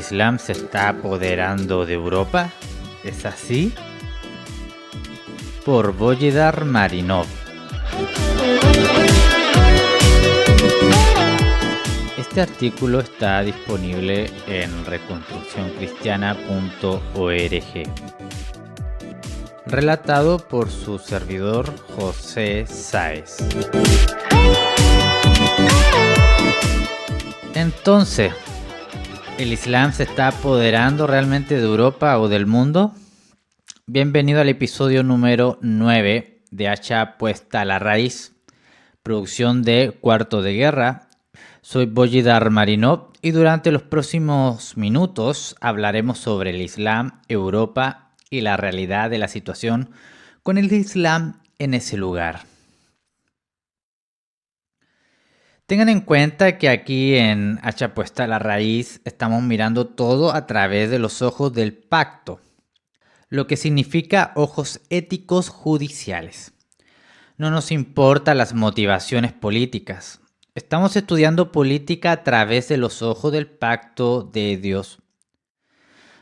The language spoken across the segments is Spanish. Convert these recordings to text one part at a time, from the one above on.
Islam se está apoderando de Europa? ¿Es así? Por Boyidar Marinov. Este artículo está disponible en reconstruccioncristiana.org. Relatado por su servidor José Sáez. Entonces, ¿el Islam se está apoderando realmente de Europa o del mundo? Bienvenido al episodio número 9 de Hacha Puesta a la Raíz, producción de Cuarto de Guerra. Soy Boyidar Marinov y durante los próximos minutos hablaremos sobre el Islam, Europa y la realidad de la situación con el Islam en ese lugar. Tengan en cuenta que aquí en Hacha Puesta a la Raíz estamos mirando todo a través de los ojos del pacto, lo que significa ojos éticos judiciales. No nos importan las motivaciones políticas. Estamos estudiando política a través de los ojos del pacto de Dios.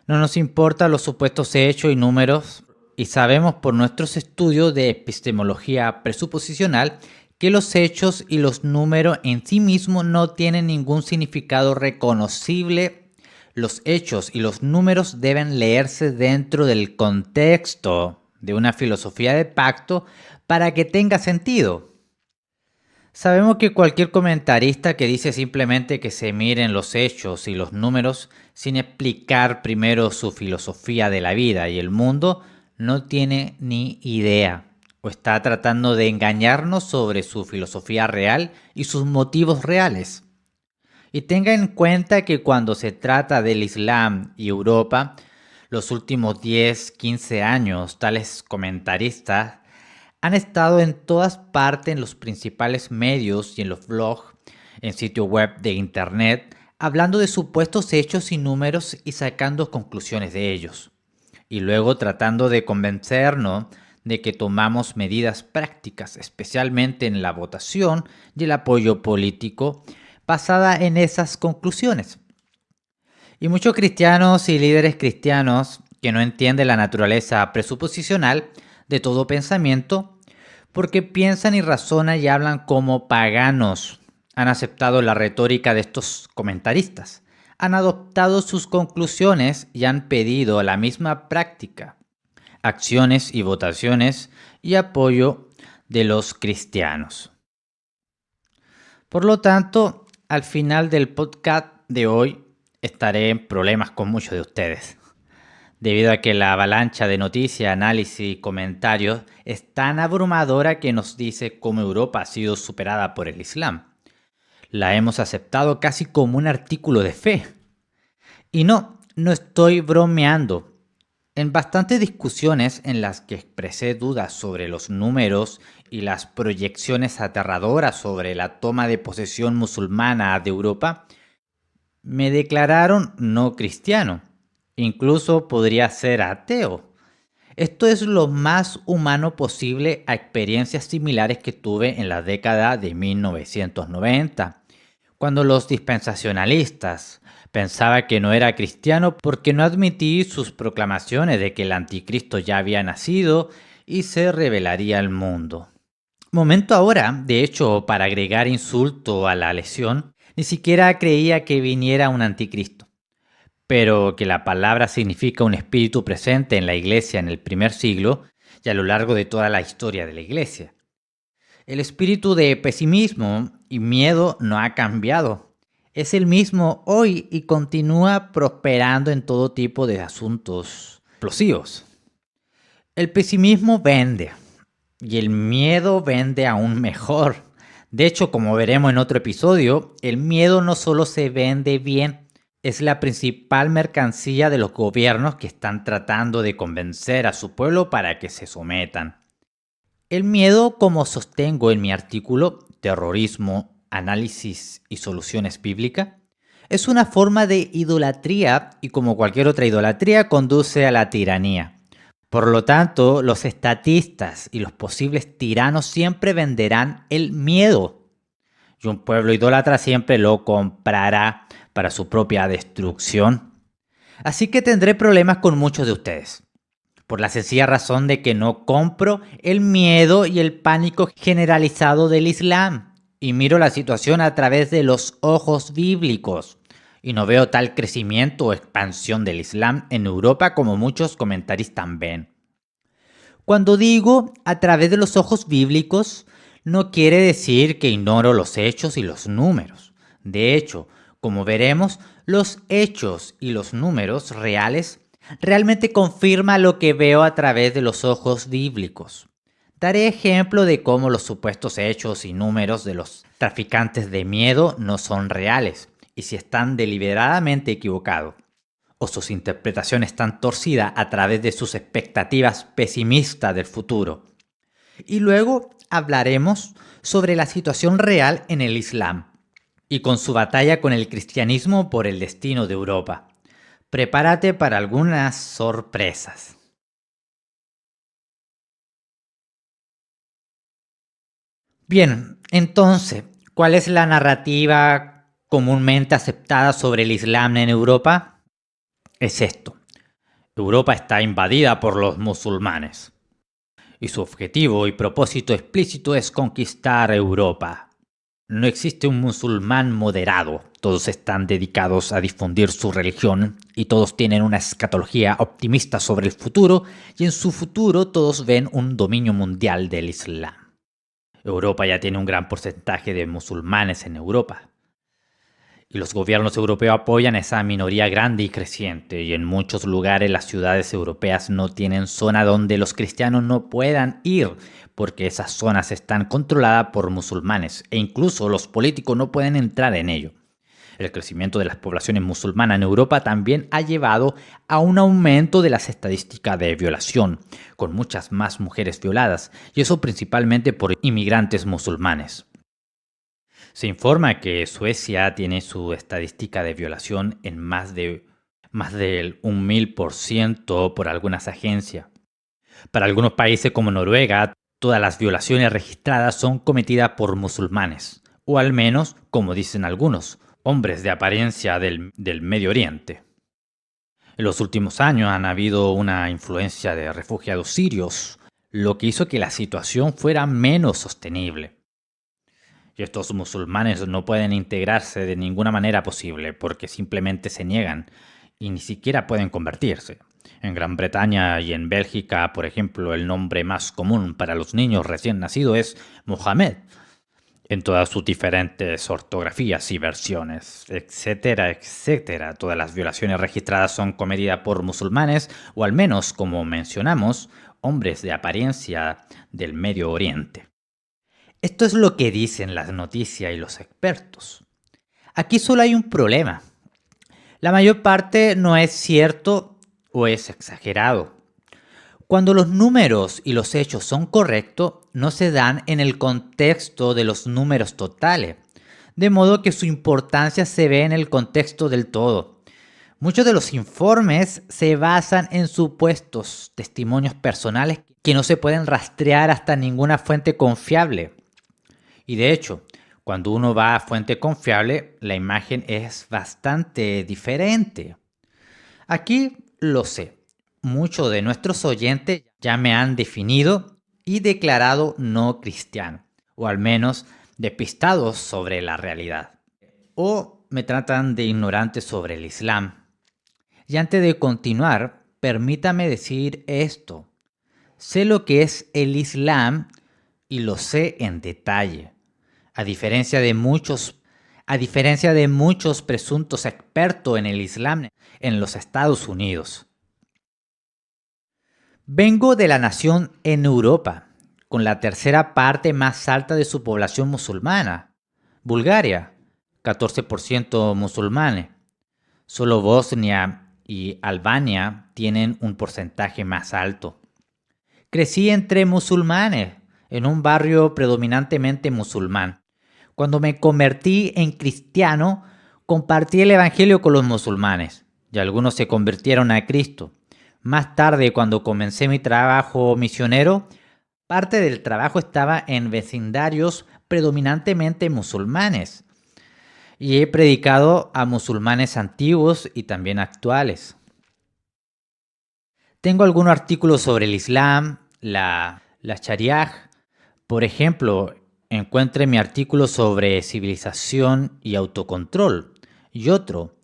No nos importan los supuestos hechos y números, y sabemos por nuestros estudios de epistemología presuposicional que los hechos y los números en sí mismos no tienen ningún significado reconocible. Los hechos y los números deben leerse dentro del contexto de una filosofía de pacto para que tenga sentido. Sabemos que cualquier comentarista que dice simplemente que se miren los hechos y los números sin explicar primero su filosofía de la vida y el mundo no tiene ni idea o está tratando de engañarnos sobre su filosofía real y sus motivos reales. Y tenga en cuenta que cuando se trata del Islam y Europa, los últimos 10-15 años, tales comentaristas han estado en todas partes en los principales medios y en los blogs, en sitios web de internet, hablando de supuestos hechos y números y sacando conclusiones de ellos. Y luego tratando de convencernos de que tomamos medidas prácticas, especialmente en la votación y el apoyo político, basada en esas conclusiones. Y muchos cristianos y líderes cristianos que no entienden la naturaleza presuposicional de todo pensamiento, porque piensan y razonan y hablan como paganos, han aceptado la retórica de estos comentaristas, han adoptado sus conclusiones y han pedido la misma práctica, acciones y votaciones y apoyo de los cristianos. Por lo tanto, al final del podcast de hoy estaré en problemas con muchos de ustedes, debido a que la avalancha de noticias, análisis y comentarios es tan abrumadora que nos dice cómo Europa ha sido superada por el Islam. La hemos aceptado casi como un artículo de fe. Y no estoy bromeando. En bastantes discusiones en las que expresé dudas sobre los números y las proyecciones aterradoras sobre la toma de posesión musulmana de Europa, me declararon no cristiano. Incluso podría ser ateo. Esto es lo más humano posible a experiencias similares que tuve en la década de 1990, cuando los dispensacionalistas pensaban que no era cristiano porque no admití sus proclamaciones de que el anticristo ya había nacido y se revelaría al mundo. Momento ahora, de hecho, para agregar insulto a la lesión, ni siquiera creía que viniera un anticristo, pero que la palabra significa un espíritu presente en la iglesia en el primer siglo y a lo largo de toda la historia de la iglesia. El espíritu de pesimismo y miedo no ha cambiado. Es el mismo hoy y continúa prosperando en todo tipo de asuntos explosivos. El pesimismo vende y el miedo vende aún mejor. De hecho, como veremos en otro episodio, el miedo no solo se vende bien, es la principal mercancía de los gobiernos que están tratando de convencer a su pueblo para que se sometan. El miedo, como sostengo en mi artículo Terrorismo, Análisis y Soluciones Bíblicas, es una forma de idolatría y como cualquier otra idolatría conduce a la tiranía. Por lo tanto, los estatistas y los posibles tiranos siempre venderán el miedo. Y un pueblo idólatra siempre lo comprará para su propia destrucción. Así que tendré problemas con muchos de ustedes, por la sencilla razón de que no compro el miedo y el pánico generalizado del Islam y miro la situación a través de los ojos bíblicos. Y no veo tal crecimiento o expansión del Islam en Europa como muchos comentaristas ven. Cuando digo a través de los ojos bíblicos, no quiere decir que ignoro los hechos y los números. De hecho, como veremos, los hechos y los números reales realmente confirman lo que veo a través de los ojos bíblicos. Daré ejemplo de cómo los supuestos hechos y números de los traficantes de miedo no son reales y si están deliberadamente equivocados o sus interpretaciones están torcidas a través de sus expectativas pesimistas del futuro. Y luego hablaremos sobre la situación real en el Islam y con su batalla con el cristianismo por el destino de Europa. Prepárate para algunas sorpresas. Bien, entonces, ¿cuál es la narrativa comúnmente aceptada sobre el Islam en Europa? Es esto. Europa está invadida por los musulmanes. Y su objetivo y propósito explícito es conquistar Europa. No existe un musulmán moderado. Todos están dedicados a difundir su religión y todos tienen una escatología optimista sobre el futuro y en su futuro todos ven un dominio mundial del Islam. Europa ya tiene un gran porcentaje de musulmanes en Europa. Y los gobiernos europeos apoyan a esa minoría grande y creciente, y en muchos lugares las ciudades europeas no tienen zona donde los cristianos no puedan ir, porque esas zonas están controladas por musulmanes, e incluso los políticos no pueden entrar en ello. El crecimiento de las poblaciones musulmanas en Europa también ha llevado a un aumento de las estadísticas de violación, con muchas más mujeres violadas, y eso principalmente por inmigrantes musulmanes. Se informa que Suecia tiene su estadística de violación en más del 1000% por algunas agencias. Para algunos países como Noruega, todas las violaciones registradas son cometidas por musulmanes, o al menos, como dicen algunos, hombres de apariencia del Medio Oriente. En los últimos años han habido una influencia de refugiados sirios, lo que hizo que la situación fuera menos sostenible. Y estos musulmanes no pueden integrarse de ninguna manera posible porque simplemente se niegan y ni siquiera pueden convertirse. En Gran Bretaña y en Bélgica, por ejemplo, el nombre más común para los niños recién nacidos es Mohamed, en todas sus diferentes ortografías y versiones, etcétera, etcétera. Todas las violaciones registradas son cometidas por musulmanes o al menos, como mencionamos, hombres de apariencia del Medio Oriente. Esto es lo que dicen las noticias y los expertos. Aquí solo hay un problema. La mayor parte no es cierto o es exagerado. Cuando los números y los hechos son correctos, no se dan en el contexto de los números totales, de modo que su importancia se ve en el contexto del todo. Muchos de los informes se basan en supuestos testimonios personales que no se pueden rastrear hasta ninguna fuente confiable. Y de hecho, cuando uno va a fuente confiable, la imagen es bastante diferente. Aquí lo sé. Muchos de nuestros oyentes ya me han definido y declarado no cristiano, o al menos despistados sobre la realidad. O me tratan de ignorante sobre el Islam. Y antes de continuar, permítame decir esto. Sé lo que es el Islam y lo sé en detalle. A diferencia de muchos presuntos expertos en el Islam en los Estados Unidos. Vengo de la nación en Europa, con la tercera parte más alta de su población musulmana. Bulgaria, 14% musulmanes. Solo Bosnia y Albania tienen un porcentaje más alto. Crecí entre musulmanes, en un barrio predominantemente musulmán. Cuando me convertí en cristiano, compartí el evangelio con los musulmanes y algunos se convirtieron a Cristo. Más tarde, cuando comencé mi trabajo misionero, parte del trabajo estaba en vecindarios predominantemente musulmanes y he predicado a musulmanes antiguos y también actuales. Tengo algunos artículos sobre el Islam, la Sharia. Por ejemplo, encuentre mi artículo sobre civilización y autocontrol y otro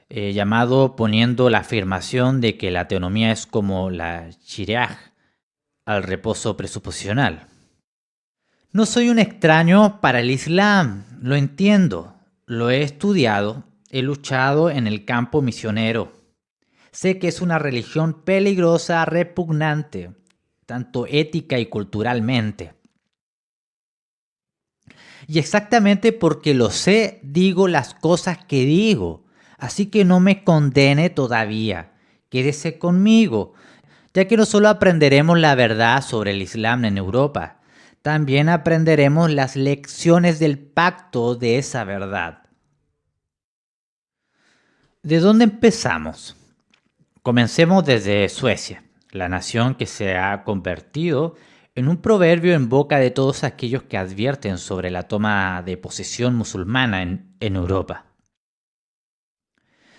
llamado Poniendo la afirmación de que la teonomía es como la Sharia al reposo presuposicional. No soy un extraño para el Islam, lo entiendo, lo he estudiado, he luchado en el campo misionero. Sé que es una religión peligrosa, repugnante, tanto ética y culturalmente. Y exactamente porque lo sé, digo las cosas que digo. Así que no me condene todavía. Quédese conmigo, ya que no solo aprenderemos la verdad sobre el Islam en Europa, también aprenderemos las lecciones del pacto de esa verdad. ¿De dónde empezamos? Comencemos desde Suecia, la nación que se ha convertido en un proverbio en boca de todos aquellos que advierten sobre la toma de posesión musulmana en Europa.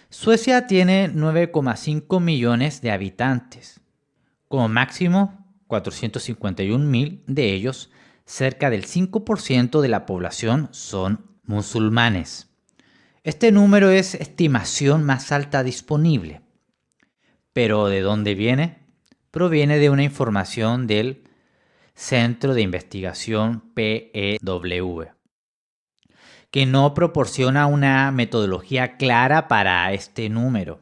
Suecia tiene 9,5 millones de habitantes. Como máximo, 451.000 de ellos, cerca del 5% de la población, son musulmanes. Este número es estimación más alta disponible. ¿Pero de dónde viene? Proviene de una información del Centro de Investigación PEW, que no proporciona una metodología clara para este número.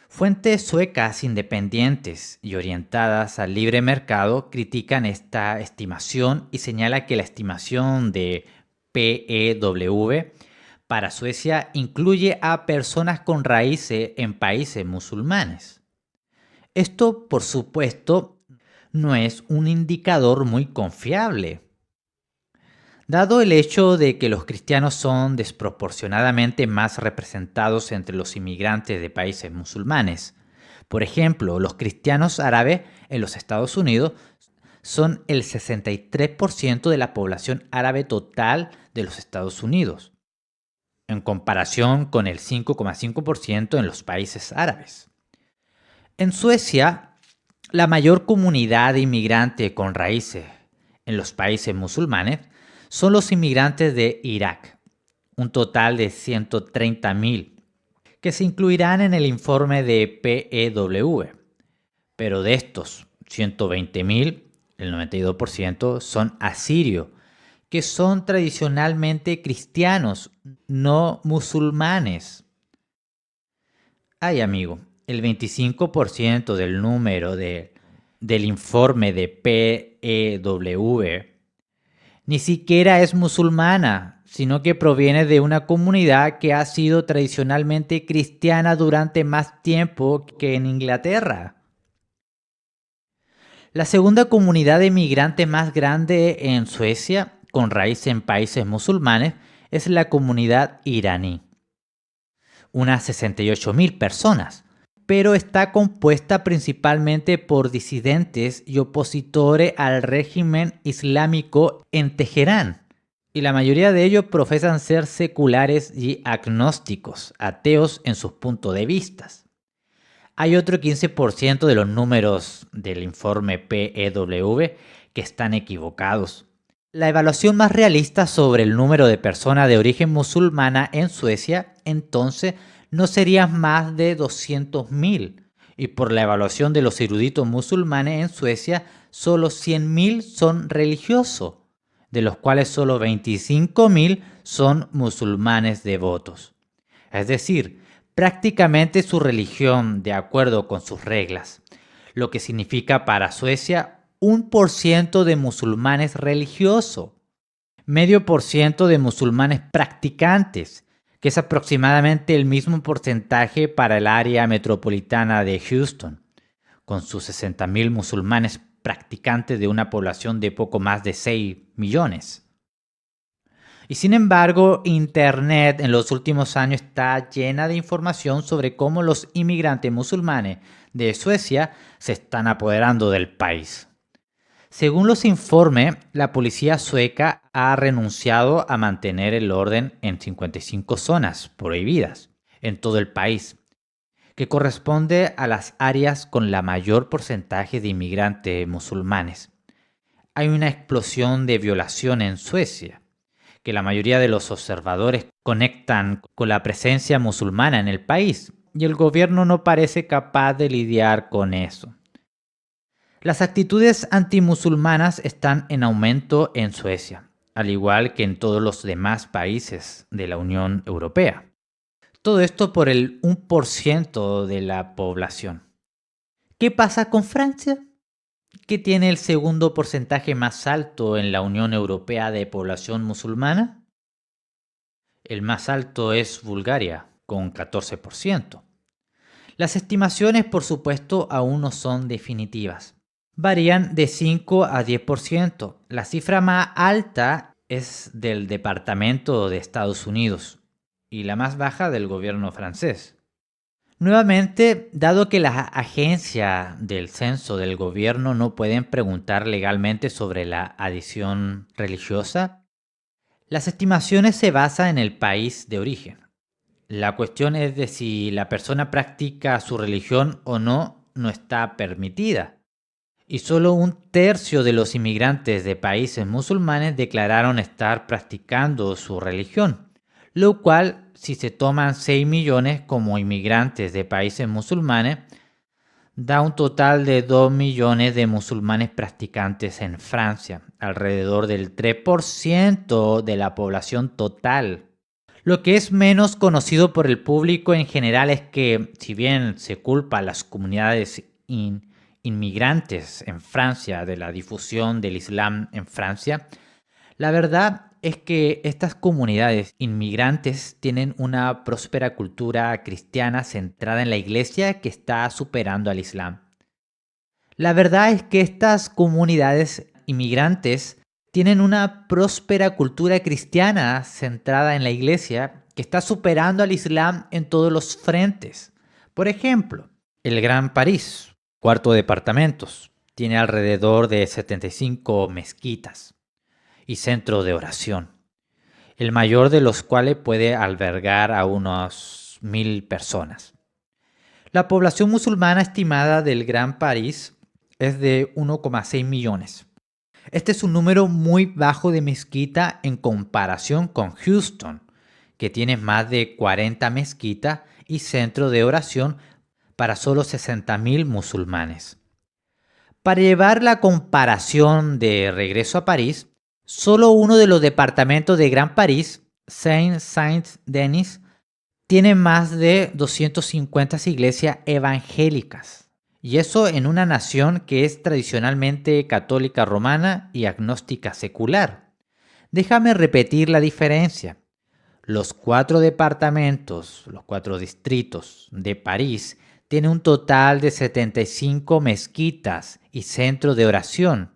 Fuentes suecas independientes y orientadas al libre mercado critican esta estimación y señalan que la estimación de PEW para Suecia incluye a personas con raíces en países musulmanes. Esto, por supuesto, no es un indicador muy confiable. Dado el hecho de que los cristianos son desproporcionadamente más representados entre los inmigrantes de países musulmanes, por ejemplo, los cristianos árabes en los Estados Unidos son el 63% de la población árabe total de los Estados Unidos, en comparación con el 5,5% en los países árabes. En Suecia, la mayor comunidad de inmigrantes con raíces en los países musulmanes son los inmigrantes de Irak, un total de 130.000, que se incluirán en el informe de PEW. Pero de estos 120.000, el 92% son asirios, que son tradicionalmente cristianos, no musulmanes. Ay, amigo, el 25% del número del informe de PEW ni siquiera es musulmana, sino que proviene de una comunidad que ha sido tradicionalmente cristiana durante más tiempo que en Inglaterra. La segunda comunidad de migrantes más grande en Suecia, con raíz en países musulmanes, es la comunidad iraní, unas 68.000 personas, pero está compuesta principalmente por disidentes y opositores al régimen islámico en Teherán, y la mayoría de ellos profesan ser seculares y agnósticos, ateos en sus puntos de vista. Hay otro 15% de los números del informe PEW que están equivocados. La evaluación más realista sobre el número de personas de origen musulmana en Suecia, entonces, no sería más de 200.000. Y por la evaluación de los eruditos musulmanes en Suecia, solo 100.000 son religiosos, de los cuales solo 25.000 son musulmanes devotos. Es decir, prácticamente su religión de acuerdo con sus reglas, lo que significa para Suecia 1% de musulmanes religiosos, medio por ciento de musulmanes practicantes, que es aproximadamente el mismo porcentaje para el área metropolitana de Houston, con sus 60.000 musulmanes practicantes de una población de poco más de 6 millones. Y sin embargo, Internet en los últimos años está llena de información sobre cómo los inmigrantes musulmanes de Suecia se están apoderando del país. Según los informes, la policía sueca ha renunciado a mantener el orden en 55 zonas prohibidas en todo el país, que corresponde a las áreas con la mayor porcentaje de inmigrantes musulmanes. Hay una explosión de violación en Suecia, que la mayoría de los observadores conectan con la presencia musulmana en el país, y el gobierno no parece capaz de lidiar con eso. Las actitudes antimusulmanas están en aumento en Suecia, al igual que en todos los demás países de la Unión Europea. Todo esto por el 1% de la población. ¿Qué pasa con Francia? Que tiene el segundo porcentaje más alto en la Unión Europea de población musulmana. El más alto es Bulgaria, con 14%. Las estimaciones, por supuesto, aún no son definitivas. Varían de 5 a 10%. La cifra más alta es del Departamento de Estados Unidos y la más baja del gobierno francés. Nuevamente, dado que las agencias del censo del gobierno no pueden preguntar legalmente sobre la adición religiosa, las estimaciones se basan en el país de origen. La cuestión es de si la persona practica su religión o no, no está permitida. Y solo 1/3 de los inmigrantes de países musulmanes declararon estar practicando su religión, lo cual, si se toman 6 millones como inmigrantes de países musulmanes, da un total de 2 millones de musulmanes practicantes en Francia, alrededor del 3% de la población total. Lo que es menos conocido por el público en general es que, si bien se culpa a las comunidades inmigrantes en Francia de la difusión del Islam en Francia, la verdad es que estas comunidades inmigrantes tienen una próspera cultura cristiana centrada en la iglesia que está superando al Islam. La verdad es que estas comunidades inmigrantes tienen una próspera cultura cristiana centrada en la iglesia que está superando al Islam en todos los frentes. Por ejemplo, el Gran París, 4 departamentos, tiene alrededor de 75 mezquitas y centros de oración, el mayor de los cuales puede albergar a unos 1000 personas. La población musulmana estimada del Gran París es de 1,6 millones. Este es un número muy bajo de mezquita en comparación con Houston, que tiene más de 40 mezquitas y centro de oración para solo 60.000 musulmanes. Para llevar la comparación de regreso a París, solo uno de los departamentos de Gran París, Saint-Denis, tiene más de 250 iglesias evangélicas. Y eso en una nación que es tradicionalmente católica romana y agnóstica secular. Déjame repetir la diferencia. Los 4 departamentos, los 4 distritos de París tienen un total de 75 mezquitas y centros de oración.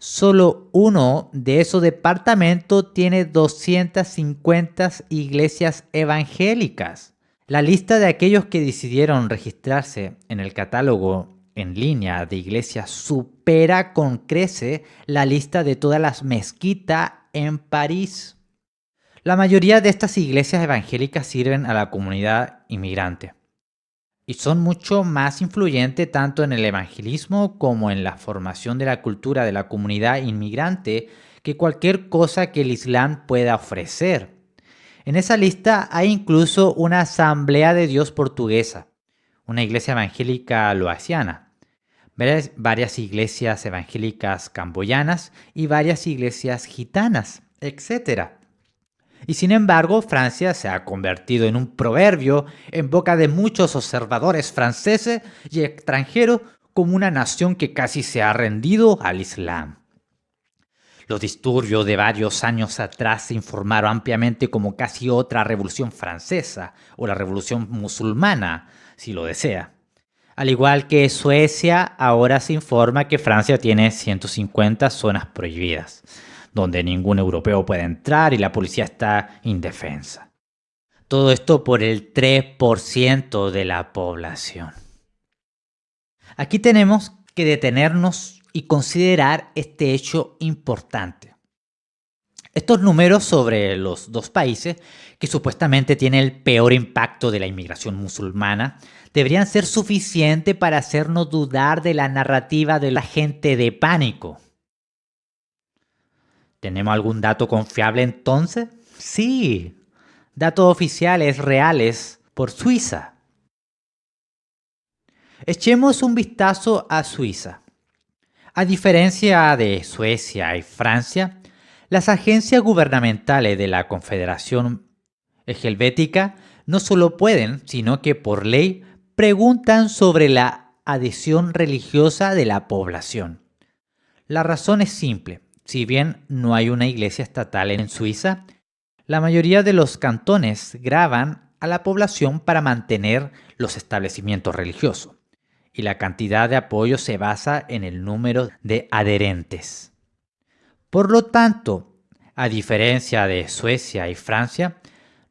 Solo uno de esos departamentos tiene 250 iglesias evangélicas. La lista de aquellos que decidieron registrarse en el catálogo en línea de iglesias supera con creces la lista de todas las mezquitas en París. La mayoría de estas iglesias evangélicas sirven a la comunidad inmigrante y son mucho más influyentes tanto en el evangelismo como en la formación de la cultura de la comunidad inmigrante que cualquier cosa que el Islam pueda ofrecer. En esa lista hay incluso una Asamblea de Dios portuguesa, una iglesia evangélica loasiana, varias iglesias evangélicas camboyanas y varias iglesias gitanas, etc. Y sin embargo, Francia se ha convertido en un proverbio en boca de muchos observadores franceses y extranjeros como una nación que casi se ha rendido al Islam. Los disturbios de varios años atrás se informaron ampliamente como casi otra revolución francesa o la revolución musulmana, si lo desea. Al igual que Suecia, ahora se informa que Francia tiene 150 zonas prohibidas, donde ningún europeo puede entrar y la policía está indefensa. Todo esto por el 3% de la población. Aquí tenemos que detenernos y considerar este hecho importante. Estos números sobre los dos países, que supuestamente tienen el peor impacto de la inmigración musulmana, deberían ser suficientes para hacernos dudar de la narrativa de la gente de pánico. ¿Tenemos algún dato confiable entonces? Sí, datos oficiales reales por Suiza. Echemos un vistazo a Suiza. A diferencia de Suecia y Francia, las agencias gubernamentales de la Confederación Helvética no solo pueden, sino que por ley preguntan sobre la adhesión religiosa de la población. La razón es simple. Si bien no hay una iglesia estatal en Suiza, la mayoría de los cantones graban a la población para mantener los establecimientos religiosos. Y la cantidad de apoyo se basa en el número de adherentes. Por lo tanto, a diferencia de Suecia y Francia,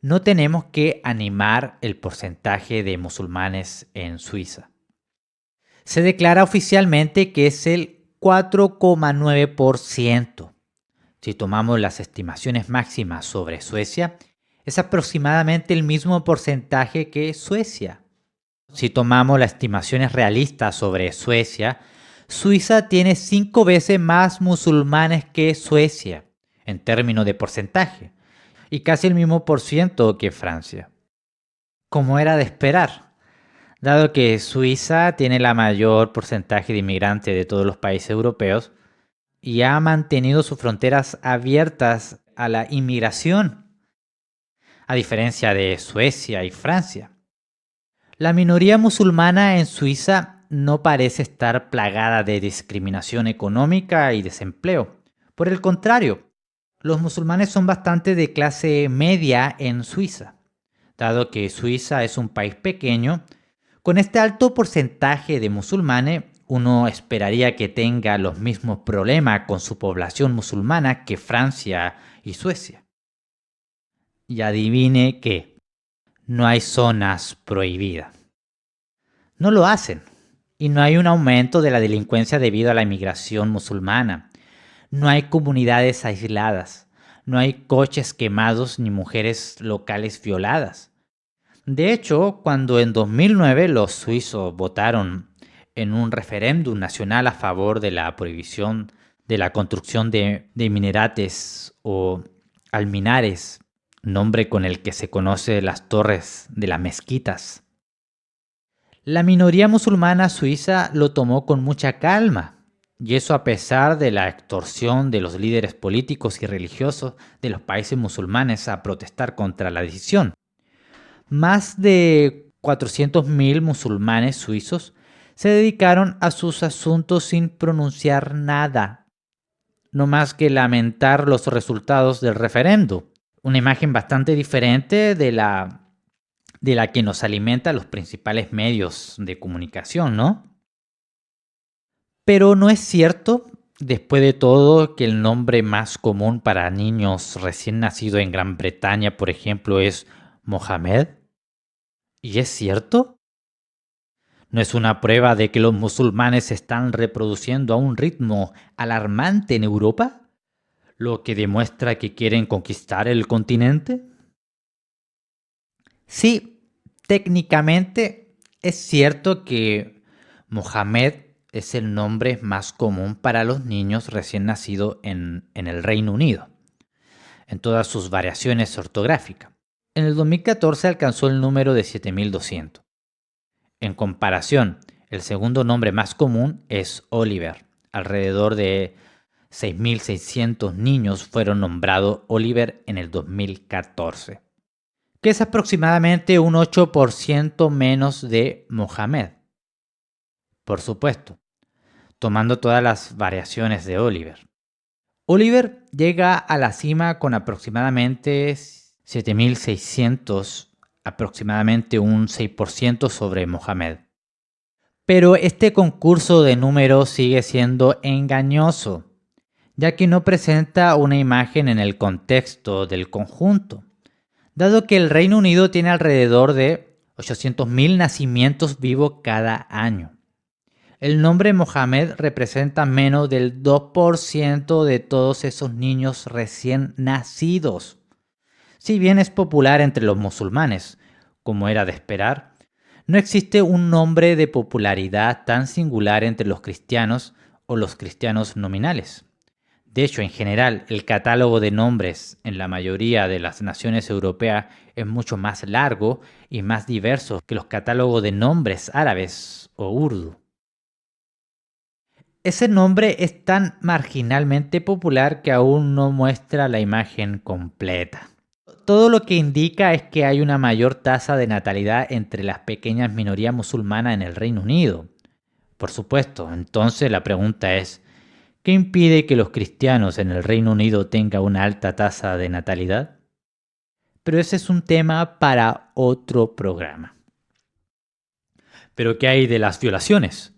no tenemos que animar el porcentaje de musulmanes en Suiza. Se declara oficialmente que es el 4,9%. Si tomamos las estimaciones máximas sobre Suecia, es aproximadamente el mismo porcentaje que Suecia. Si tomamos las estimaciones realistas sobre Suecia, Suiza tiene 5 veces más musulmanes que Suecia, en términos de porcentaje, y casi el mismo por ciento que Francia. Como era de esperar, dado que Suiza tiene la mayor porcentaje de inmigrantes de todos los países europeos y ha mantenido sus fronteras abiertas a la inmigración, a diferencia de Suecia y Francia. La minoría musulmana en Suiza no parece estar plagada de discriminación económica y desempleo. Por el contrario, los musulmanes son bastante de clase media en Suiza. Dado que Suiza es un país pequeño, con este alto porcentaje de musulmanes, uno esperaría que tenga los mismos problemas con su población musulmana que Francia y Suecia. Y adivine qué. No hay zonas prohibidas. No lo hacen. Y no hay un aumento de la delincuencia debido a la inmigración musulmana. No hay comunidades aisladas. No hay coches quemados ni mujeres locales violadas. De hecho, cuando en 2009 los suizos votaron en un referéndum nacional a favor de la prohibición de la construcción de minerates o alminares, nombre con el que se conoce las torres de las mezquitas. La minoría musulmana suiza lo tomó con mucha calma, y eso a pesar de la extorsión de los líderes políticos y religiosos de los países musulmanes a protestar contra la decisión. Más de 400.000 musulmanes suizos se dedicaron a sus asuntos sin pronunciar nada, no más que lamentar los resultados del referendo. Una imagen bastante diferente de la que nos alimenta los principales medios de comunicación, ¿no? Pero no es cierto, después de todo, que el nombre más común para niños recién nacidos en Gran Bretaña, por ejemplo, es Mohamed. ¿Y es cierto? ¿No es una prueba de que los musulmanes se están reproduciendo a un ritmo alarmante en Europa? ¿Lo que demuestra que quieren conquistar el continente? Sí, técnicamente es cierto que Mohamed es el nombre más común para los niños recién nacidos en el Reino Unido, en todas sus variaciones ortográficas. En el 2014 alcanzó el número de 7.200. En comparación, el segundo nombre más común es Oliver. Alrededor de 6.600 niños fueron nombrados Oliver en el 2014, que es aproximadamente un 8% menos de Mohamed. Por supuesto, tomando todas las variaciones de Oliver. Oliver llega a la cima con aproximadamente 7.600, aproximadamente un 6% sobre Mohamed. Pero este concurso de números sigue siendo engañoso, ya que no presenta una imagen en el contexto del conjunto, dado que el Reino Unido tiene alrededor de 800.000 nacimientos vivos cada año. El nombre Mohamed representa menos del 2% de todos esos niños recién nacidos. Si bien es popular entre los musulmanes, como era de esperar, no existe un nombre de popularidad tan singular entre los cristianos o los cristianos nominales. De hecho, en general, el catálogo de nombres en la mayoría de las naciones europeas es mucho más largo y más diverso que los catálogos de nombres árabes o urdu. Ese nombre es tan marginalmente popular que aún no muestra la imagen completa. Todo lo que indica es que hay una mayor tasa de natalidad entre las pequeñas minorías musulmanas en el Reino Unido. Por supuesto, entonces la pregunta es, ¿qué impide que los cristianos en el Reino Unido tengan una alta tasa de natalidad? Pero ese es un tema para otro programa. ¿Pero qué hay de las violaciones?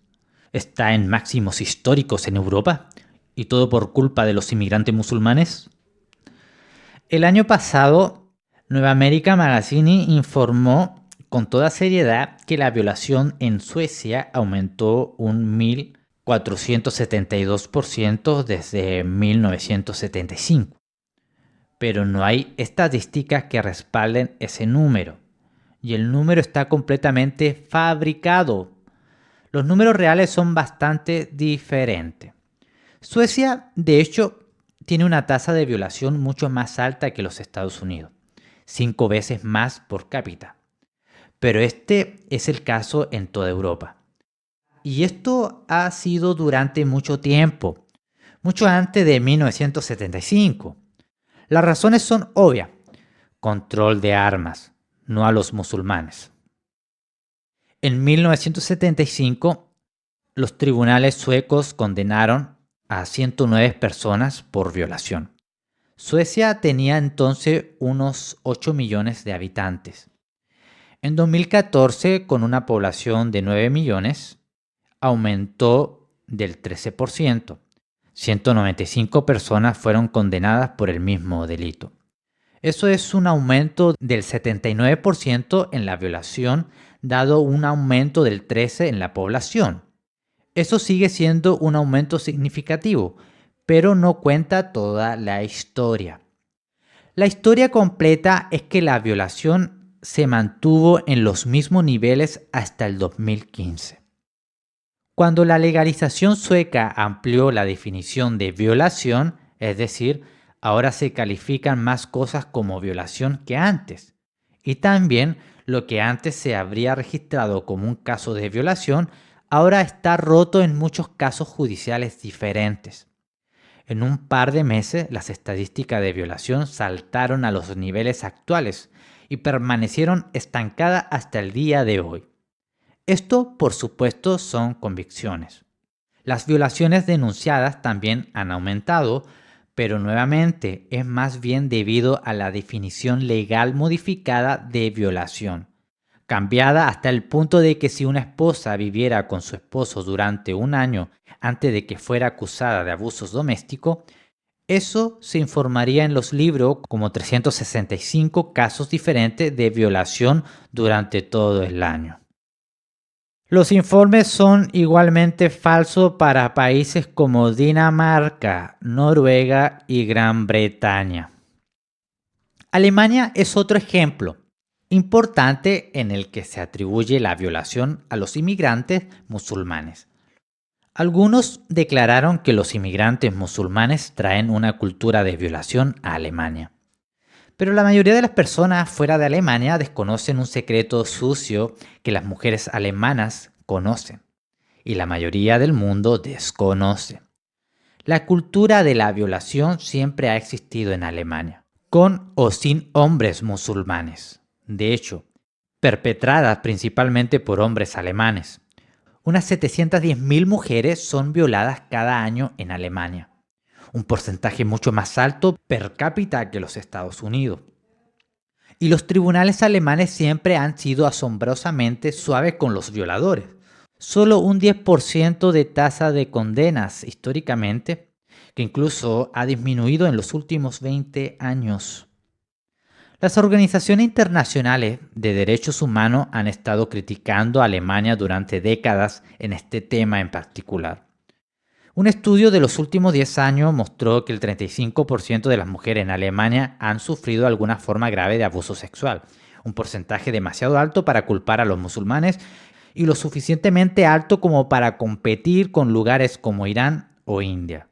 ¿Está en máximos históricos en Europa? ¿Y todo por culpa de los inmigrantes musulmanes? El año pasado, Nueva America Magazine informó con toda seriedad que la violación en Suecia aumentó un 1472% desde 1975. Pero no hay estadísticas que respalden ese número. Y el número está completamente fabricado. Los números reales son bastante diferentes. Suecia, de hecho, tiene una tasa de violación mucho más alta que los Estados Unidos, 5 veces más por cápita. Pero este es el caso en toda Europa. Y esto ha sido durante mucho tiempo, mucho antes de 1975. Las razones son obvias. Control de armas, no a los musulmanes. En 1975, los tribunales suecos condenaron a 109 personas por violación. Suecia tenía entonces unos 8 millones de habitantes. En 2014, con una población de 9 millones, aumentó del 13%. 195 personas fueron condenadas por el mismo delito. Eso es un aumento del 79% en la violación, dado un aumento del 13% en la población. Eso sigue siendo un aumento significativo, pero no cuenta toda la historia. La historia completa es que la violación se mantuvo en los mismos niveles hasta el 2015. Cuando la legalización sueca amplió la definición de violación, es decir, ahora se califican más cosas como violación que antes. Y también lo que antes se habría registrado como un caso de violación, ahora está roto en muchos casos judiciales diferentes. En un par de meses, las estadísticas de violación saltaron a los niveles actuales y permanecieron estancadas hasta el día de hoy. Esto, por supuesto, son convicciones. Las violaciones denunciadas también han aumentado, pero nuevamente es más bien debido a la definición legal modificada de violación, cambiada hasta el punto de que si una esposa viviera con su esposo durante un año antes de que fuera acusada de abusos domésticos, eso se informaría en los libros como 365 casos diferentes de violación durante todo el año. Los informes son igualmente falsos para países como Dinamarca, Noruega y Gran Bretaña. Alemania es otro ejemplo importante en el que se atribuye la violación a los inmigrantes musulmanes. Algunos declararon que los inmigrantes musulmanes traen una cultura de violación a Alemania. Pero la mayoría de las personas fuera de Alemania desconocen un secreto sucio que las mujeres alemanas conocen y la mayoría del mundo desconoce. La cultura de la violación siempre ha existido en Alemania, con o sin hombres musulmanes. De hecho, perpetrada principalmente por hombres alemanes. Unas 710.000 mujeres son violadas cada año en Alemania, un porcentaje mucho más alto per cápita que los Estados Unidos. Y los tribunales alemanes siempre han sido asombrosamente suaves con los violadores. Solo un 10% de tasa de condenas históricamente, que incluso ha disminuido en los últimos 20 años. Las organizaciones internacionales de derechos humanos han estado criticando a Alemania durante décadas en este tema en particular. Un estudio de los últimos 10 años mostró que el 35% de las mujeres en Alemania han sufrido alguna forma grave de abuso sexual, un porcentaje demasiado alto para culpar a los musulmanes y lo suficientemente alto como para competir con lugares como Irán o India.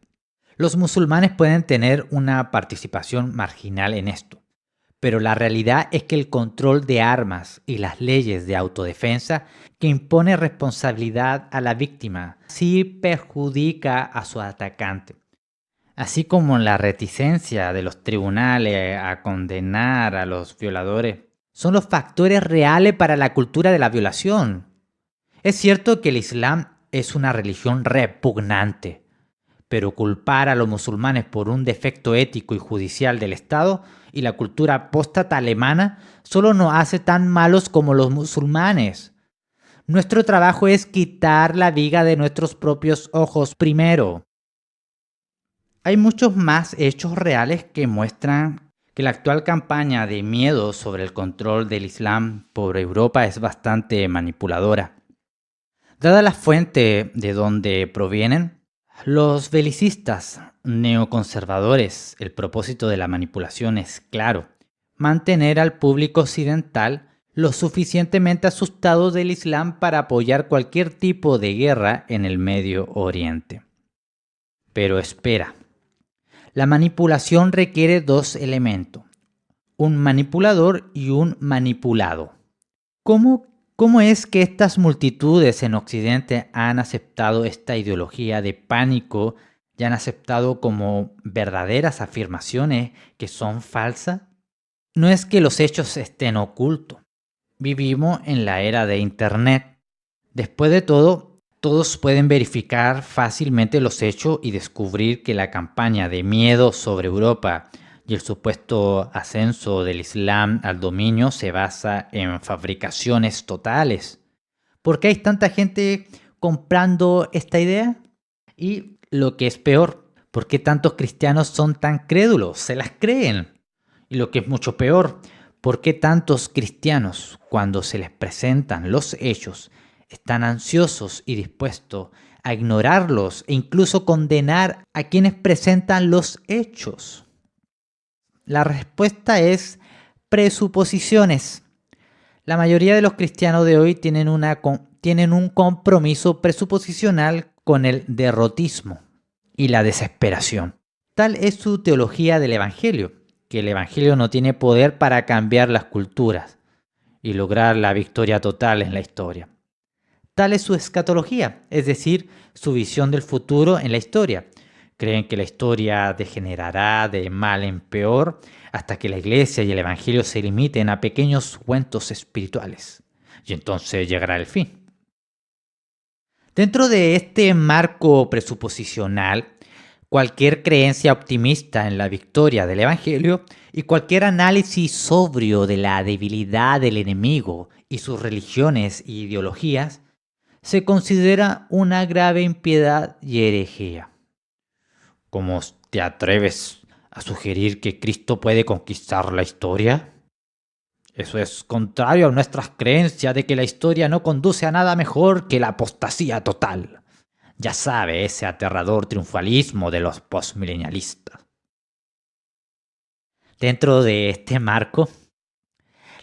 Los musulmanes pueden tener una participación marginal en esto, pero la realidad es que el control de armas y las leyes de autodefensa que impone responsabilidad a la víctima sí perjudica a su atacante, así como la reticencia de los tribunales a condenar a los violadores. Son los factores reales para la cultura de la violación. Es cierto que el Islam es una religión repugnante, pero culpar a los musulmanes por un defecto ético y judicial del Estado y la cultura apóstata alemana solo nos hace tan malos como los musulmanes. Nuestro trabajo es quitar la viga de nuestros propios ojos primero. Hay muchos más hechos reales que muestran que la actual campaña de miedo sobre el control del Islam por Europa es bastante manipuladora. Dada la fuente de donde provienen, los belicistas neoconservadores, el propósito de la manipulación es claro: mantener al público occidental lo suficientemente asustado del Islam para apoyar cualquier tipo de guerra en el Medio Oriente. Pero espera, la manipulación requiere dos elementos: un manipulador y un manipulado. ¿Cómo es que estas multitudes en Occidente han aceptado esta ideología de pánico y han aceptado como verdaderas afirmaciones que son falsas? No es que los hechos estén ocultos. Vivimos en la era de Internet. Después de todo, todos pueden verificar fácilmente los hechos y descubrir que la campaña de miedo sobre Europa y el supuesto ascenso del Islam al dominio se basa en fabricaciones totales. ¿Por qué hay tanta gente comprando esta idea? Y lo que es peor, ¿por qué tantos cristianos son tan crédulos? Se las creen. Y lo que es mucho peor, ¿por qué tantos cristianos, cuando se les presentan los hechos, están ansiosos y dispuestos a ignorarlos e incluso condenar a quienes presentan los hechos? La respuesta es presuposiciones. La mayoría de los cristianos de hoy tienen un compromiso presuposicional con el derrotismo y la desesperación. Tal es su teología del Evangelio, que el Evangelio no tiene poder para cambiar las culturas y lograr la victoria total en la historia. Tal es su escatología, es decir, su visión del futuro en la historia. Creen que la historia degenerará de mal en peor hasta que la iglesia y el evangelio se limiten a pequeños cuentos espirituales. Y entonces llegará el fin. Dentro de este marco presuposicional, cualquier creencia optimista en la victoria del evangelio y cualquier análisis sobrio de la debilidad del enemigo y sus religiones e ideologías se considera una grave impiedad y herejía. ¿Cómo te atreves a sugerir que Cristo puede conquistar la historia? Eso es contrario a nuestras creencias de que la historia no conduce a nada mejor que la apostasía total. Ya sabe, ese aterrador triunfalismo de los postmilenialistas. Dentro de este marco,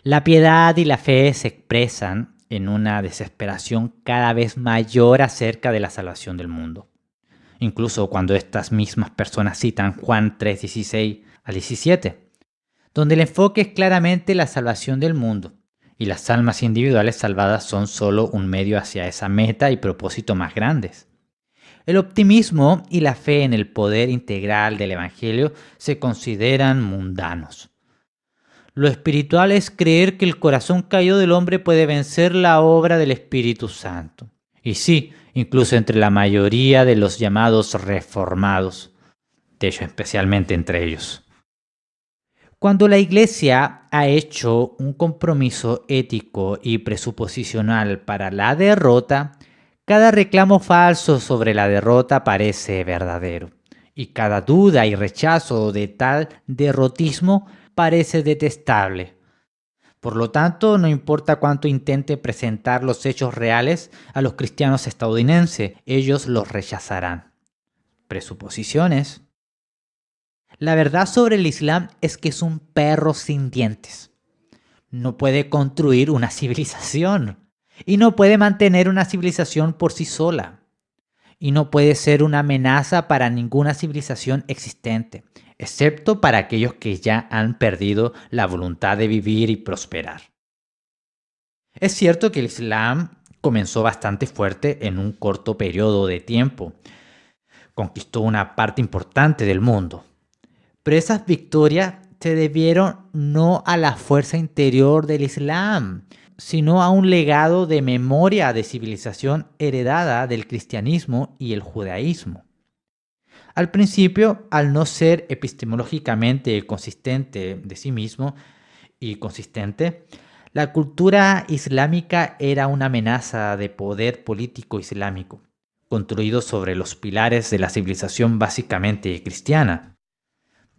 la piedad y la fe se expresan en una desesperación cada vez mayor acerca de la salvación del mundo. Incluso cuando estas mismas personas citan Juan 3:16 al 17, donde el enfoque es claramente la salvación del mundo, y las almas individuales salvadas son solo un medio hacia esa meta y propósito más grandes. El optimismo y la fe en el poder integral del Evangelio se consideran mundanos. Lo espiritual es creer que el corazón caído del hombre puede vencer la obra del Espíritu Santo. Y sí, incluso entre la mayoría de los llamados reformados, de hecho especialmente entre ellos. Cuando la Iglesia ha hecho un compromiso ético y presuposicional para la derrota, cada reclamo falso sobre la derrota parece verdadero, y cada duda y rechazo de tal derrotismo parece detestable. Por lo tanto, no importa cuánto intente presentar los hechos reales a los cristianos estadounidenses, ellos los rechazarán. Presuposiciones. La verdad sobre el Islam es que es un perro sin dientes. No puede construir una civilización y no puede mantener una civilización por sí sola. Y no puede ser una amenaza para ninguna civilización existente, excepto para aquellos que ya han perdido la voluntad de vivir y prosperar. Es cierto que el Islam comenzó bastante fuerte en un corto periodo de tiempo. Conquistó una parte importante del mundo. Pero esas victorias se debieron no a la fuerza interior del Islam, sino a un legado de memoria de civilización heredada del cristianismo y el judaísmo. Al principio, al no ser epistemológicamente consistente de sí mismo y consistente, la cultura islámica era una amenaza de poder político islámico, construido sobre los pilares de la civilización básicamente cristiana.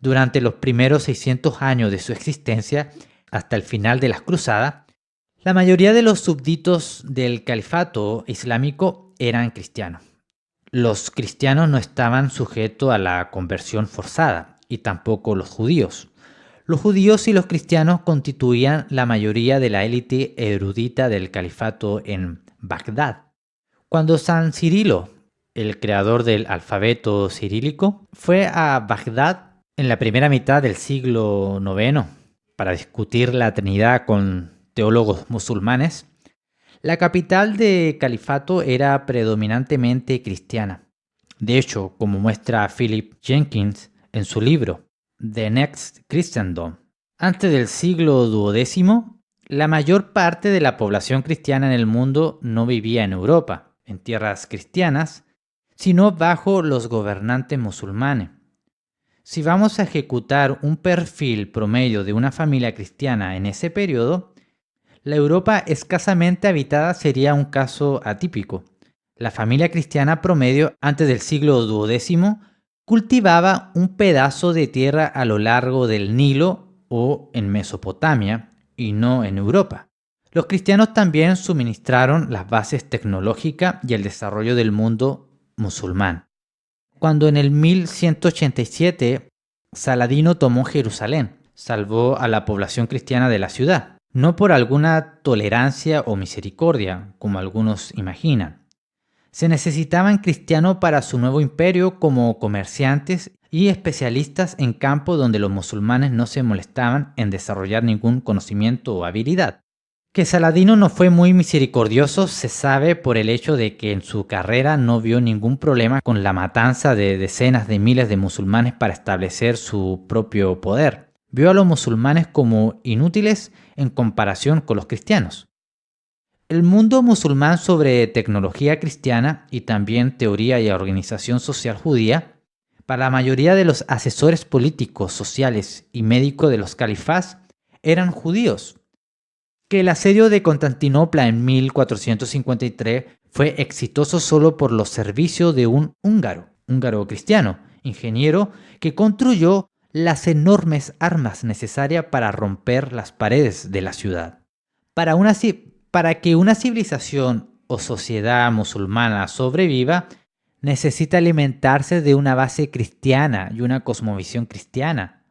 Durante los primeros 600 años de su existencia, hasta el final de las cruzadas, la mayoría de los súbditos del califato islámico eran cristianos. Los cristianos no estaban sujetos a la conversión forzada, y tampoco los judíos. Los judíos y los cristianos constituían la mayoría de la élite erudita del califato en Bagdad. Cuando San Cirilo, el creador del alfabeto cirílico, fue a Bagdad en la primera mitad del siglo IX para discutir la Trinidad con teólogos musulmanes, la capital del califato era predominantemente cristiana. De hecho, como muestra Philip Jenkins en su libro The Next Christendom, antes del siglo XII, la mayor parte de la población cristiana en el mundo no vivía en Europa, en tierras cristianas, sino bajo los gobernantes musulmanes. Si vamos a ejecutar un perfil promedio de una familia cristiana en ese periodo, la Europa escasamente habitada sería un caso atípico. La familia cristiana promedio antes del siglo XII cultivaba un pedazo de tierra a lo largo del Nilo o en Mesopotamia y no en Europa. Los cristianos también suministraron las bases tecnológicas y el desarrollo del mundo musulmán. Cuando en el 1187 Saladino tomó Jerusalén, salvó a la población cristiana de la ciudad. No por alguna tolerancia o misericordia, como algunos imaginan. Se necesitaban cristianos para su nuevo imperio como comerciantes y especialistas en campos donde los musulmanes no se molestaban en desarrollar ningún conocimiento o habilidad. Que Saladino no fue muy misericordioso se sabe por el hecho de que en su carrera no vio ningún problema con la matanza de decenas de miles de musulmanes para establecer su propio poder. Vio a los musulmanes como inútiles en comparación con los cristianos. El mundo musulmán sobre tecnología cristiana y también teoría y organización social judía, para la mayoría de los asesores políticos, sociales y médicos de los califás eran judíos. Que el asedio de Constantinopla en 1453 fue exitoso solo por los servicios de un húngaro cristiano, ingeniero que construyó las enormes armas necesarias para romper las paredes de la ciudad. Para que una civilización o sociedad musulmana sobreviva, necesita alimentarse de una base cristiana y una cosmovisión cristiana.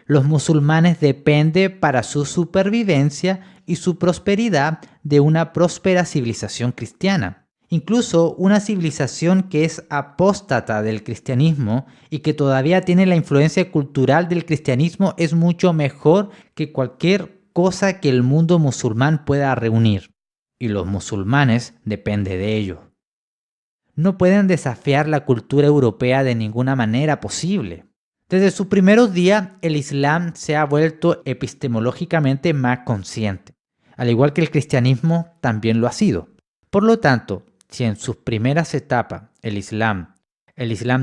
Los musulmanes dependen para su supervivencia y su prosperidad de una próspera civilización cristiana. Incluso una civilización que es apóstata del cristianismo y que todavía tiene la influencia cultural del cristianismo es mucho mejor que cualquier cosa que el mundo musulmán pueda reunir. Y los musulmanes dependen de ello. No pueden desafiar la cultura europea de ninguna manera posible. Desde sus primeros días, el Islam se ha vuelto epistemológicamente más consciente, al igual que el cristianismo también lo ha sido. Por lo tanto, si en sus primeras etapas el Islam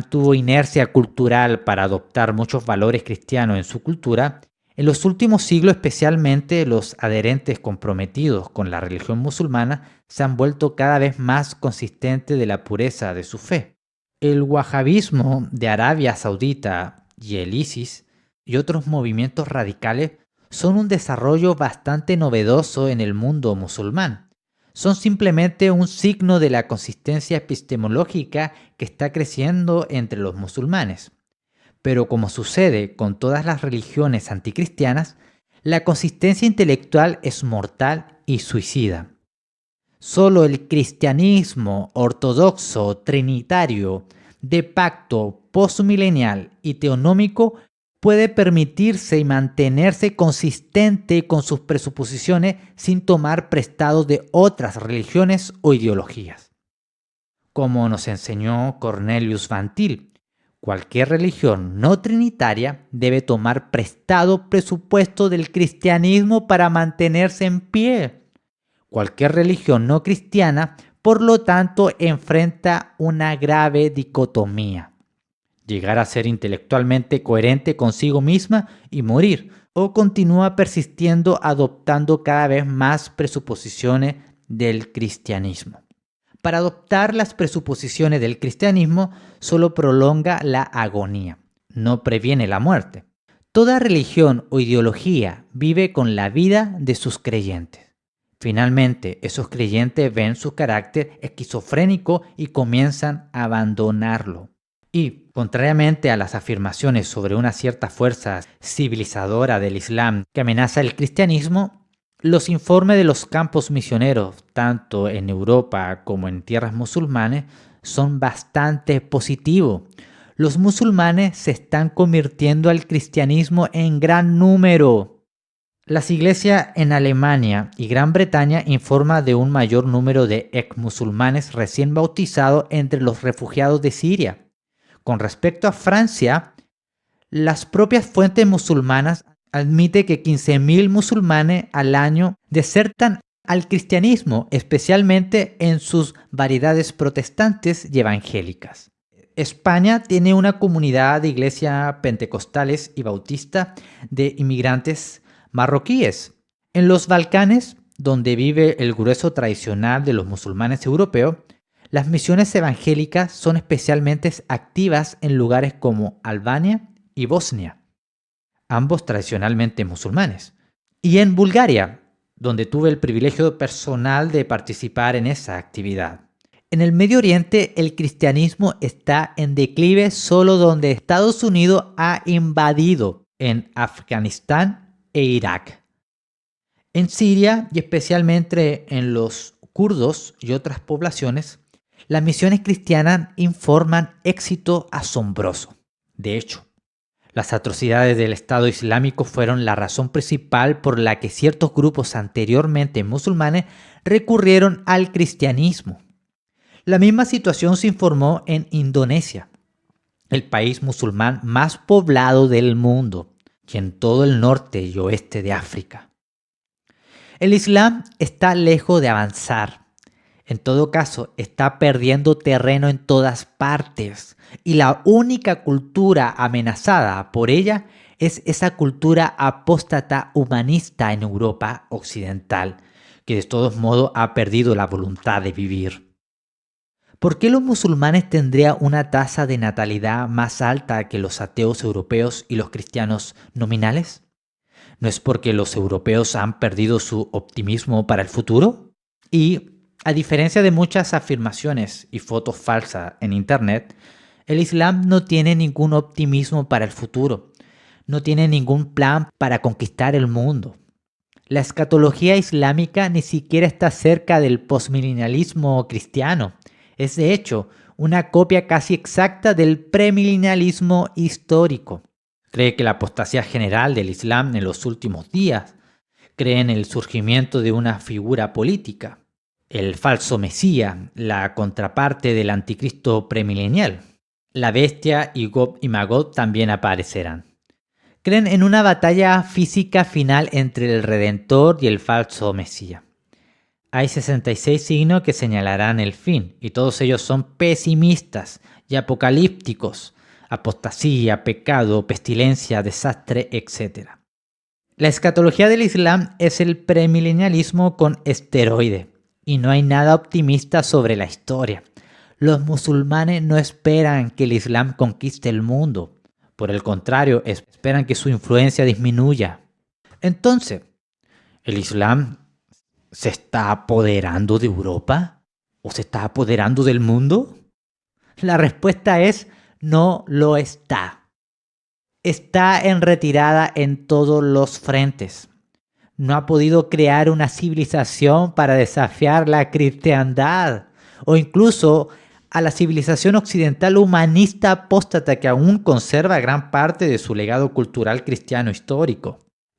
tuvo inercia cultural para adoptar muchos valores cristianos en su cultura, en los últimos siglos especialmente los adherentes comprometidos con la religión musulmana se han vuelto cada vez más consistentes de la pureza de su fe. El wahabismo de Arabia Saudita y el ISIS y otros movimientos radicales son un desarrollo bastante novedoso en el mundo musulmán. Son simplemente un signo de la consistencia epistemológica que está creciendo entre los musulmanes. Pero como sucede con todas las religiones anticristianas, la consistencia intelectual es mortal y suicida. Solo el cristianismo ortodoxo, trinitario, de pacto postmilenial y teonómico puede permitirse y mantenerse consistente con sus presuposiciones sin tomar prestado de otras religiones o ideologías. Como nos enseñó Cornelius Van Til, cualquier religión no trinitaria debe tomar prestado presupuesto del cristianismo para mantenerse en pie. Cualquier religión no cristiana, por lo tanto, enfrenta una grave dicotomía: llegar a ser intelectualmente coherente consigo misma y morir, o continúa persistiendo adoptando cada vez más presuposiciones del cristianismo. Para adoptar las presuposiciones del cristianismo solo prolonga la agonía, no previene la muerte. Toda religión o ideología vive con la vida de sus creyentes. Finalmente, esos creyentes ven su carácter esquizofrénico y comienzan a abandonarlo. Y, contrariamente a las afirmaciones sobre una cierta fuerza civilizadora del Islam que amenaza el cristianismo, los informes de los campos misioneros, tanto en Europa como en tierras musulmanes, son bastante positivos. Los musulmanes se están convirtiendo al cristianismo en gran número. Las iglesias en Alemania y Gran Bretaña informan de un mayor número de ex-musulmanes recién bautizados entre los refugiados de Siria. Con respecto a Francia, las propias fuentes musulmanas admiten que 15.000 musulmanes al año desertan al cristianismo, especialmente en sus variedades protestantes y evangélicas. España tiene una comunidad de iglesias pentecostales y bautistas de inmigrantes marroquíes. En los Balcanes, donde vive el grueso tradicional de los musulmanes europeos, las misiones evangélicas son especialmente activas en lugares como Albania y Bosnia, ambos tradicionalmente musulmanes. Y en Bulgaria, donde tuve el privilegio personal de participar en esa actividad. En el Medio Oriente, el cristianismo está en declive solo donde Estados Unidos ha invadido, en Afganistán e Irak. En Siria, y especialmente en los kurdos y otras poblaciones, las misiones cristianas informan éxito asombroso. De hecho, las atrocidades del Estado Islámico fueron la razón principal por la que ciertos grupos anteriormente musulmanes recurrieron al cristianismo. La misma situación se informó en Indonesia, el país musulmán más poblado del mundo, y en todo el norte y oeste de África. El Islam está lejos de avanzar. En todo caso, está perdiendo terreno en todas partes, y la única cultura amenazada por ella es esa cultura apóstata humanista en Europa occidental, que de todos modos ha perdido la voluntad de vivir. ¿Por qué los musulmanes tendrían una tasa de natalidad más alta que los ateos europeos y los cristianos nominales? ¿No es porque los europeos han perdido su optimismo para el futuro? Y, a diferencia de muchas afirmaciones y fotos falsas en Internet, el Islam no tiene ningún optimismo para el futuro, no tiene ningún plan para conquistar el mundo. La escatología islámica ni siquiera está cerca del postmilenialismo cristiano. Es de hecho una copia casi exacta del premilenialismo histórico. Cree que la apostasía general del Islam en los últimos días, cree en el surgimiento de una figura política, el falso Mesías, la contraparte del anticristo premilenial. La bestia y Gog y Magog también aparecerán. Creen en una batalla física final entre el Redentor y el falso Mesías. Hay 66 signos que señalarán el fin, y todos ellos son pesimistas y apocalípticos: apostasía, pecado, pestilencia, desastre, etc. La escatología del Islam es el premilenialismo con esteroide, y no hay nada optimista sobre la historia. Los musulmanes no esperan que el Islam conquiste el mundo. Por el contrario, esperan que su influencia disminuya. Entonces, ¿el Islam se está apoderando de Europa? ¿O se está apoderando del mundo? La respuesta es no lo está. Está en retirada en todos los frentes. No ha podido crear una civilización para desafiar la cristiandad o incluso a la civilización occidental humanista apóstata que aún conserva gran parte de su legado cultural cristiano histórico.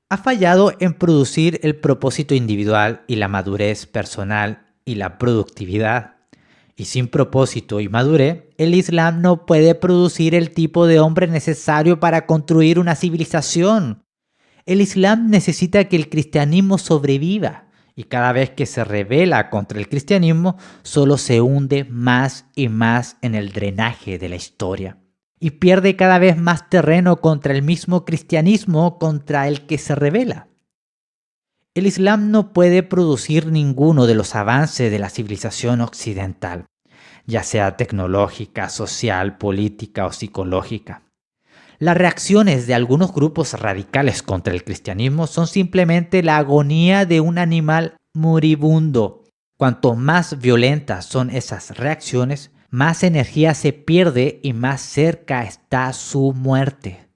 Ha fallado en producir el propósito individual y la madurez personal y la productividad. Y sin propósito y madurez, el Islam no puede producir el tipo de hombre necesario para construir una civilización. El Islam necesita que el cristianismo sobreviva y cada vez que se rebela contra el cristianismo, solo se hunde más y más en el drenaje de la historia y pierde cada vez más terreno contra el mismo cristianismo contra el que se rebela. El Islam no puede producir ninguno de los avances de la civilización occidental, ya sea tecnológica, social, política o psicológica. Las reacciones de algunos grupos radicales contra el cristianismo son simplemente la agonía de un animal moribundo. Cuanto más violentas son esas reacciones, más energía se pierde y más cerca está su muerte.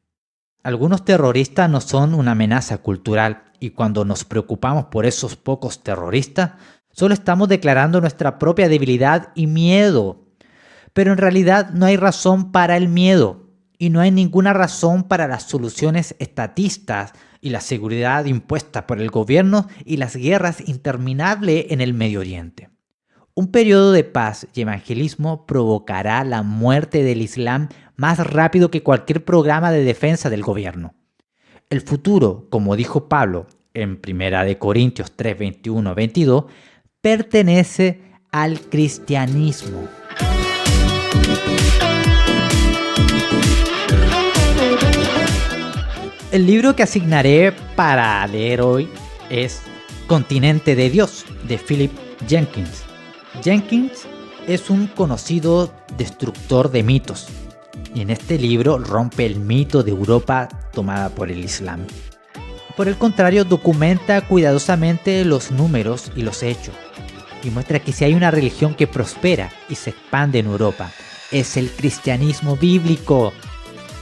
Algunos terroristas no son una amenaza cultural y cuando nos preocupamos por esos pocos terroristas, solo estamos declarando nuestra propia debilidad y miedo. Pero en realidad no hay razón para el miedo. Y no hay ninguna razón para las soluciones estatistas y la seguridad impuesta por el gobierno y las guerras interminables en el Medio Oriente. Un periodo de paz y evangelismo provocará la muerte del Islam más rápido que cualquier programa de defensa del gobierno. El futuro, como dijo Pablo en 1 Corintios 3, 21-22, pertenece al cristianismo. El libro que asignaré para leer hoy es Continente de Dios, de Philip Jenkins. Jenkins es un conocido destructor de mitos, y en este libro rompe el mito de Europa tomada por el Islam. Por el contrario, documenta cuidadosamente los números y los hechos, y muestra que si hay una religión que prospera y se expande en Europa, es el cristianismo bíblico.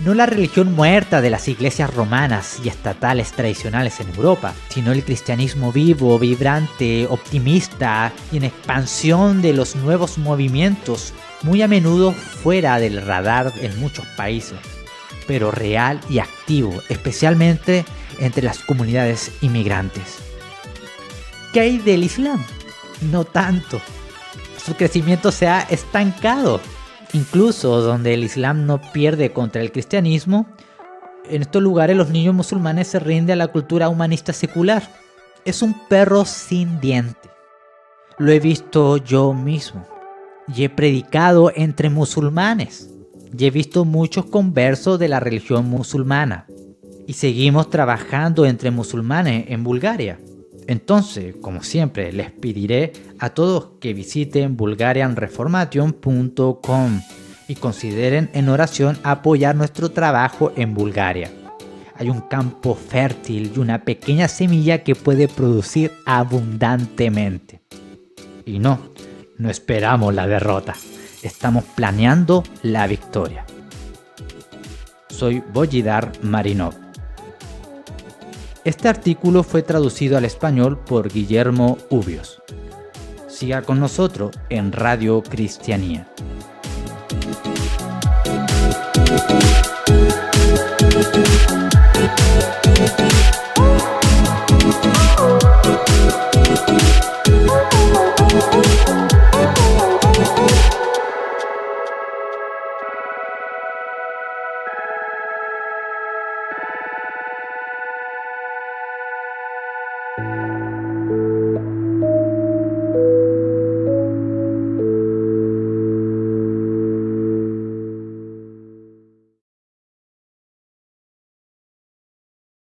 No la religión muerta de las iglesias romanas y estatales tradicionales en Europa, sino el cristianismo vivo, vibrante, optimista y en expansión de los nuevos movimientos, muy a menudo fuera del radar en muchos países, pero real y activo, especialmente entre las comunidades inmigrantes. ¿Qué hay del Islam? No tanto. Su crecimiento se ha estancado. Incluso donde el Islam no pierde contra el cristianismo, en estos lugares los niños musulmanes se rinden a la cultura humanista secular. Es un perro sin diente. Lo he visto yo mismo. Y he predicado entre musulmanes. Y he visto muchos conversos de la religión musulmana. Y seguimos trabajando entre musulmanes en Bulgaria. Entonces, como siempre, les pediré a todos que visiten bulgarianreformation.com y consideren en oración apoyar nuestro trabajo en Bulgaria. Hay un campo fértil y una pequeña semilla que puede producir abundantemente. Y no esperamos la derrota. Estamos planeando la victoria. Soy Boyidar Marinov. Este artículo fue traducido al español por Guillermo Ubios. Siga con nosotros en Radio Cristianía.